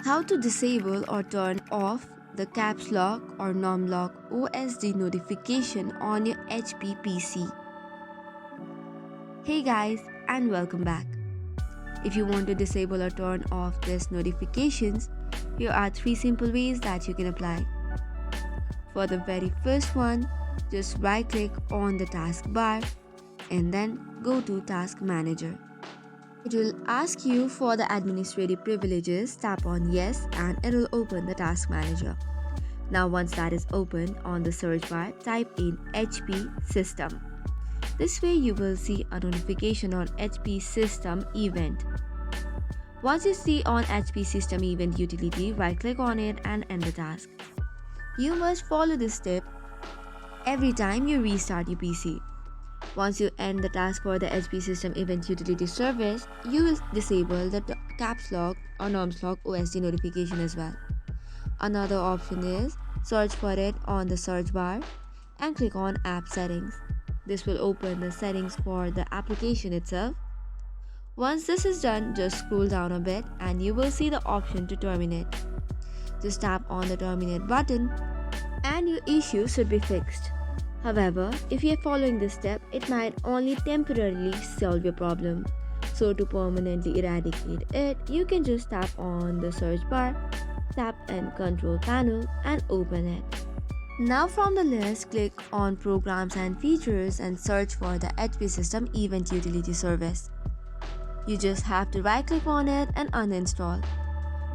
How to disable or turn off the caps lock or norm lock OSD notification on your HP PC. Hey guys, and welcome back. If you want to disable or turn off these notifications, here are 3 simple ways that you can apply. For the very first one, just right click on the taskbar and then go to Task Manager. It will ask you for the administrative privileges, tap on yes and it will open the Task Manager. Now once that is open, on the search bar type in HP System. This way you will see a notification on HP System Event. Once you see on HP System Event utility, right click on it and end the task. You must follow this step every time you restart your PC. Once you end the task for the HP System Event Utility Service, you will disable the caps lock or norms lock OSD notification as well. Another option is search for it on the search bar and click on App Settings. This will open the settings for the application itself. Once this is done, just scroll down a bit and you will see the option to terminate. Just tap on the terminate button and your issue should be fixed. However, if you are following this step, it might only temporarily solve your problem. So to permanently eradicate it, you can just tap on the search bar, tap and control panel and open it. Now from the list, click on Programs and Features and search for the HP System Event Utility Service. You just have to right click on it and uninstall.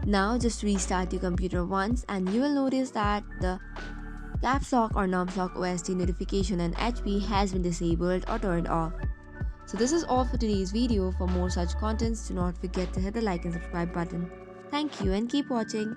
Now just restart your computer once and you will notice that the caps lock or norms lock OSD notification on HP has been disabled or turned off. So this is all for today's video. For more such contents, do not forget to hit the like and subscribe button. Thank you and keep watching.